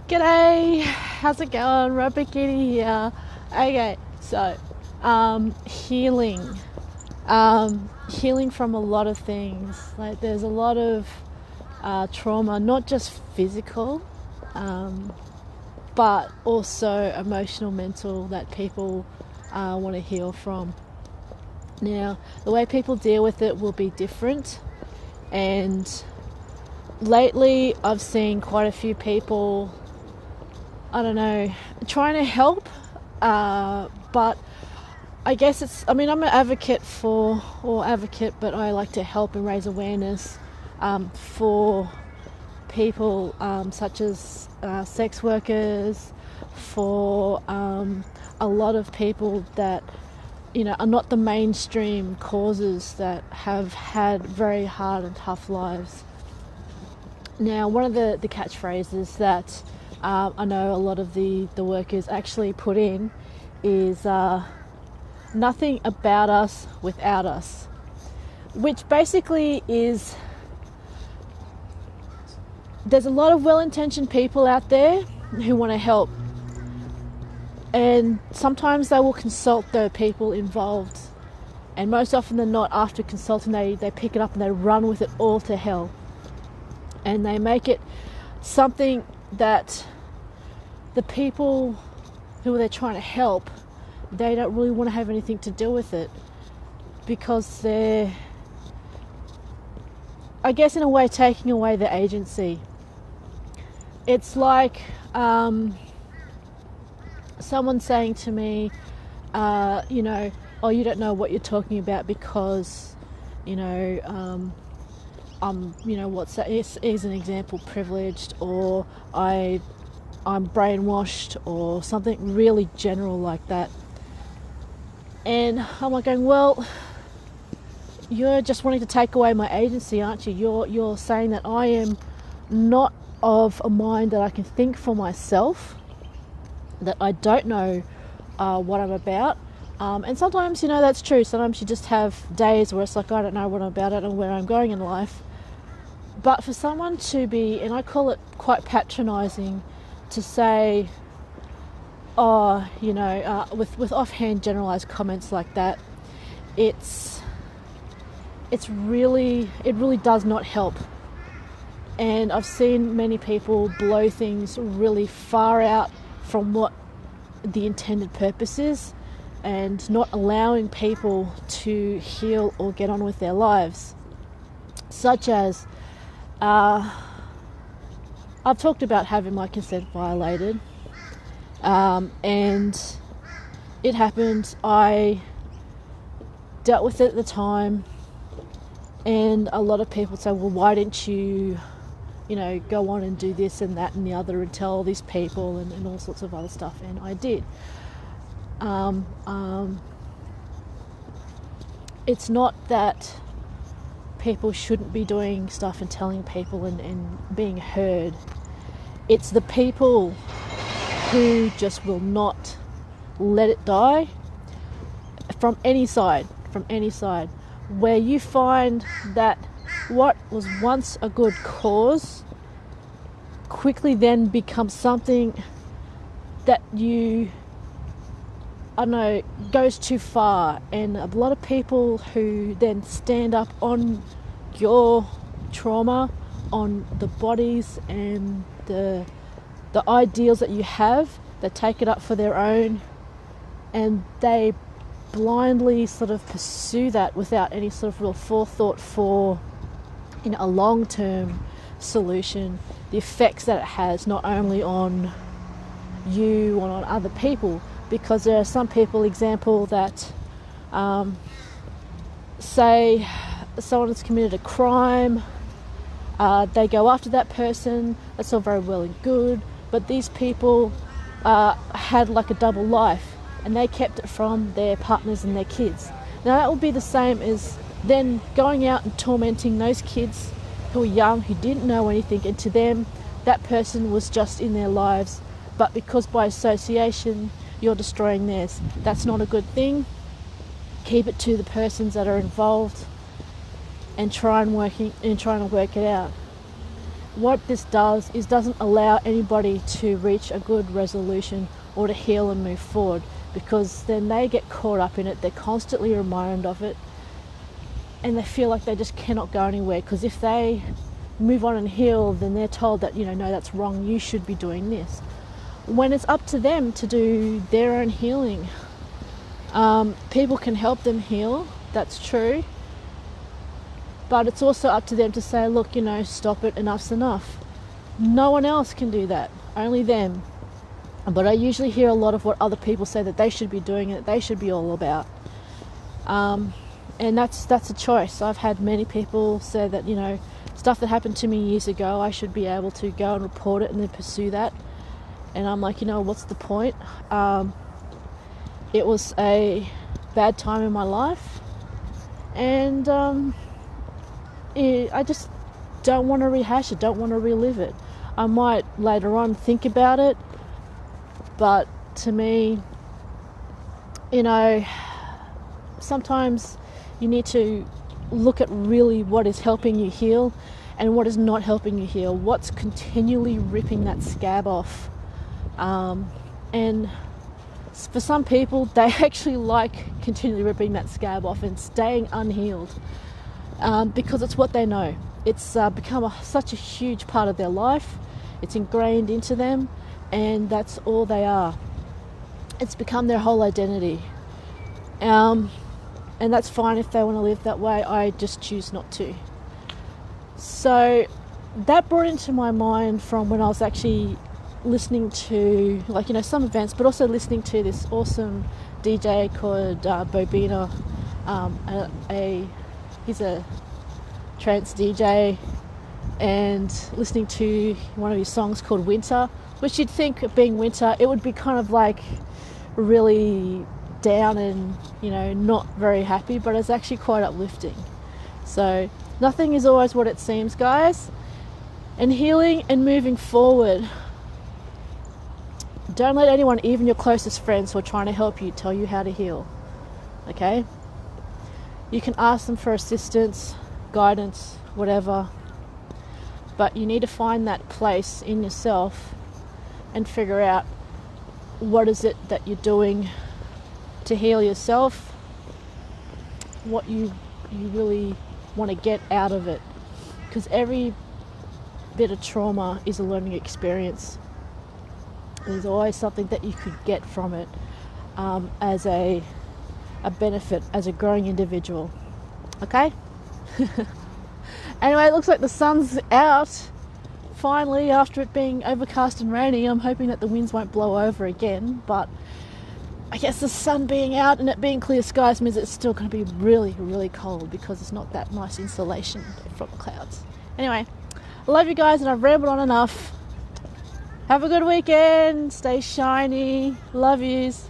G'day, how's it going? Rubber Kitty here. Okay, so healing. Healing from a lot of things. Like there's a lot of trauma, not just physical, but also emotional, mental, that people want to heal from. Now, the way people deal with it will be different, and lately I've seen quite a few people, I don't know, trying to help, but I guess I'm an advocate but I like to help and raise awareness for people such as sex workers, for a lot of people that are not the mainstream causes, that have had very hard and tough lives. Now, one of the catchphrases that I know a lot of the workers actually put in is nothing about us without us, which basically is, there's a lot of well-intentioned people out there who want to help, and sometimes they will consult the people involved, and most often than not, after consulting, they pick it up and they run with it all to hell, and they make it something that the people who they're trying to help, they don't really want to have anything to do with it, because they're, I guess in a way, taking away the agency. It's like someone saying to me, oh, you don't know what you're talking about because, I'm, what's that? Is an example, privileged, or I'm brainwashed, or something really general like that. And I'm like going, well, you're just wanting to take away my agency, aren't you? You're saying that I am not of a mind that I can think for myself, that I don't know what I'm about. And sometimes, that's true. Sometimes you just have days where it's like, I don't know what I'm about and where I'm going in life. But for someone to be, and I call it quite patronizing, to say, with offhand generalized comments like that, it really does not help. And I've seen many people blow things really far out from what the intended purpose is, and not allowing people to heal or get on with their lives. Such as, I've talked about having my consent violated, and it happened. I dealt with it at the time, and a lot of people say, well, why didn't you go on and do this and that and the other and tell all these people and all sorts of other stuff. And I did. It's not that people shouldn't be doing stuff and telling people and being heard. It's the people who just will not let it die, from any side, where you find that what was once a good cause quickly then becomes something that goes too far. And a lot of people who then stand up on your trauma, on the bodies and the ideals that you have, they take it up for their own, and they blindly sort of pursue that without any sort of real forethought for a long-term solution, the effects that it has not only on you and on other people. Because there are some people, example, that say someone has committed a crime, they go after that person, that's all very well and good, but these people had like a double life, and they kept it from their partners and their kids. Now that would be the same as then going out and tormenting those kids who were young, who didn't know anything, and to them that person was just in their lives, but because by association you're destroying theirs. That's not a good thing. Keep it to the persons that are involved and trying to work it out. what this does is doesn't allow anybody to reach a good resolution or to heal and move forward, because then they get caught up in it. They're constantly reminded of it, and they feel like they just cannot go anywhere, because if they move on and heal, then they're told that, no, that's wrong, you should be doing this, when it's up to them to do their own healing. People can help them heal, that's true, but it's also up to them to say, look, stop it, enough's enough. No one else can do that, only them. But I usually hear a lot of what other people say that they should be doing, that they should be all about. And that's a choice. I've had many people say that, stuff that happened to me years ago, I should be able to go and report it and then pursue that. And I'm like, what's the point? It was a bad time in my life, and I just don't want to rehash it, don't want to relive it. I might later on think about it, but to me, sometimes you need to look at really what is helping you heal and what is not helping you heal, what's continually ripping that scab off. And for some people, they actually like continually ripping that scab off and staying unhealed, because it's what they know. It's become such a huge part of their life. It's ingrained into them, and that's all they are. It's become their whole identity. And that's fine if they want to live that way. I just choose not to. So that brought into my mind from when I was actually listening to, some events, but also listening to this awesome DJ called Bobina. He's a trance DJ, and listening to one of his songs called Winter, which you'd think, being winter, it would be kind of like really down and not very happy, but it's actually quite uplifting. So nothing is always what it seems, guys. And healing and moving forward, don't let anyone, even your closest friends who are trying to help you, tell you how to heal. Okay? You can ask them for assistance, guidance, whatever, but you need to find that place in yourself and figure out what is it that you're doing to heal yourself, what you really want to get out of it, because every bit of trauma is a learning experience. There's always something that you could get from it, as a benefit, as a growing individual. Okay? Anyway, it looks like the sun's out finally after it being overcast and rainy. I'm hoping that the winds won't blow over again, but I guess the sun being out and it being clear skies means it's still going to be really, really cold, because it's not that nice insulation from the clouds. Anyway, I love you guys, and I've rambled on enough. Have a good weekend. Stay shiny. Love yous.